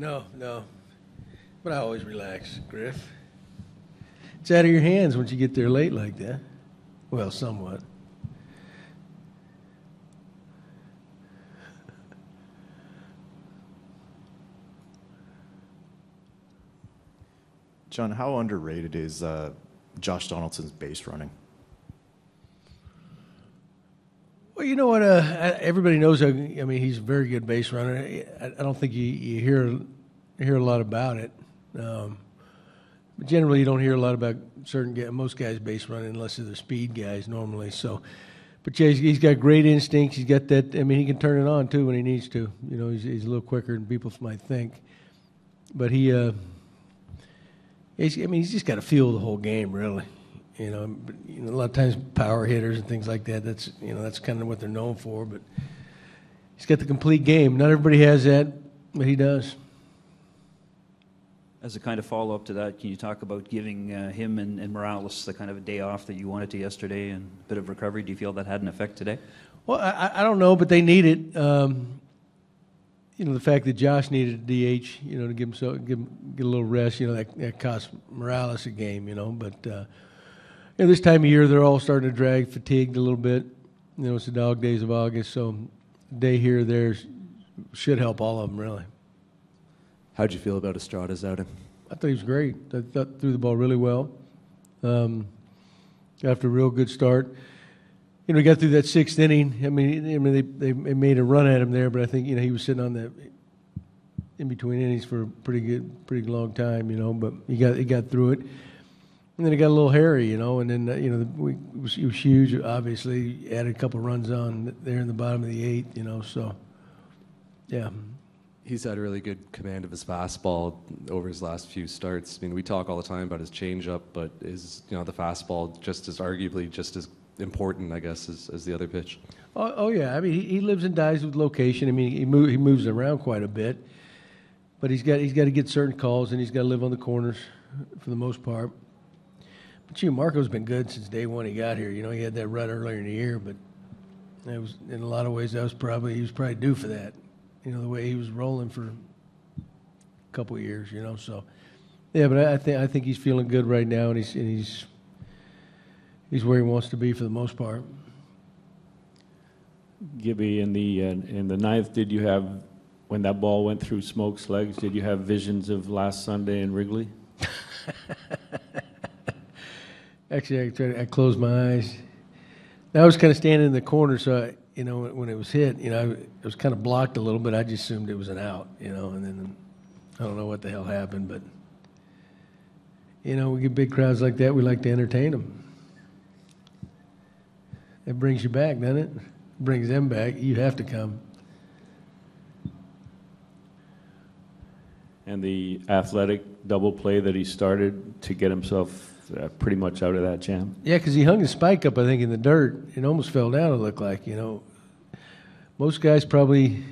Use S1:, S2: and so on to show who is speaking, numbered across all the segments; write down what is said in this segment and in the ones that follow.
S1: No. But I always relax, Griff. It's out of your hands once you get there late like that. Well, somewhat.
S2: John, how underrated is Josh Donaldson's base running?
S1: Well, you know what? Everybody knows. He's a very good base runner. I don't think you hear a lot about it. But generally, you don't hear a lot about most guys base running unless they're the speed guys normally. So, but yeah, he's got great instincts. He's got that. He can turn it on too when he needs to. He's a little quicker than people might think. But he's just got to feel the whole game, really. A lot of times power hitters and things like that. That's kind of what they're known for. But he's got the complete game. Not everybody has that, but he does.
S3: As a kind of follow-up to that, can you talk about giving him and Morales the kind of a day off that you wanted to yesterday and a bit of recovery? Do you feel that had an effect today? Well,
S1: I don't know, but they need it. The fact that Josh needed a DH, to get a little rest, that cost Morales a game, But this time of year, they're all starting to drag, fatigued a little bit. It's the dog days of August, so a day here or there should help all of them, really.
S4: How'd you feel about Estrada's outing?
S1: I thought he was great. I thought threw the ball really well. After a real good start. We got through that sixth inning. They made a run at him there, but I think, he was sitting on that in between innings for a pretty long time, but he got through it. And then it got a little hairy, and then, it was huge, obviously. Added a couple runs on there in the bottom of the eighth, so, yeah.
S4: He's had a really good command of his fastball over his last few starts. We talk all the time about his changeup, but is the fastball arguably just as important, I guess, as the other pitch?
S1: Oh yeah. He lives and dies with location. He moves around quite a bit, but he's got to get certain calls, and he's got to live on the corners for the most part. But Marco's been good since day one he got here. He had that rut earlier in the year, but it was in a lot of ways he was probably due for that. The way he was rolling for a couple of years, So, yeah, but I think he's feeling good right now, and he's where he wants to be for the most part.
S5: Gibby, in the ninth, did you have, when that ball went through Smoke's legs, did you have visions of last Sunday in Wrigley?
S1: Actually, I closed my eyes. I was kind of standing in the corner, so when it was hit, it was kind of blocked a little bit. I just assumed it was an out, and then I don't know what the hell happened, but we get big crowds like that. We like to entertain them. It brings you back, doesn't it? It brings them back. You have to come.
S5: And the athletic double play that he started to get himself pretty much out of that jam.
S1: Yeah, because he hung his spike up, I think, in the dirt. It almost fell down, it looked like, Most guys probably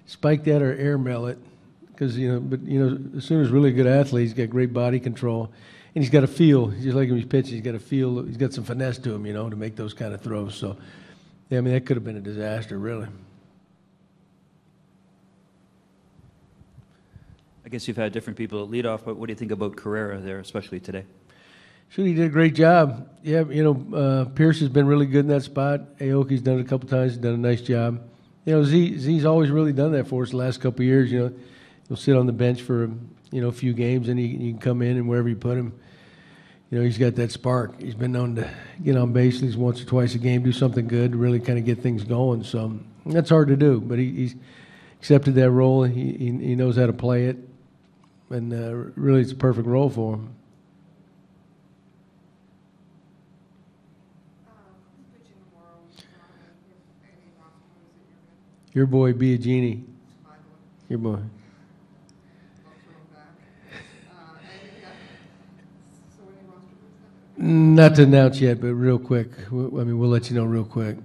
S1: spike that or air mail it because, as soon as really good athlete, he's got great body control. And he's got a feel. Just like when he's pitching, he's got a feel. He's got some finesse to him, to make those kind of throws. So, yeah, that could have been a disaster, really.
S3: I guess you've had different people at leadoff, but what do you think about Carrera there, especially today?
S1: Sure, he did a great job. Yeah, Pierce has been really good in that spot. Aoki's done it a couple times. He's done a nice job. Z's always really done that for us the last couple of years. He'll sit on the bench for a few games, and he can come in and wherever you put him. He's got that spark. He's been known to get on base at least once or twice a game, do something good, really kind of get things going. So that's hard to do, but he's accepted that role. He knows how to play it, and really it's a perfect role for him. Your boy, Biagini. Your boy. Not to announce yet, but real quick. We'll let you know real quick.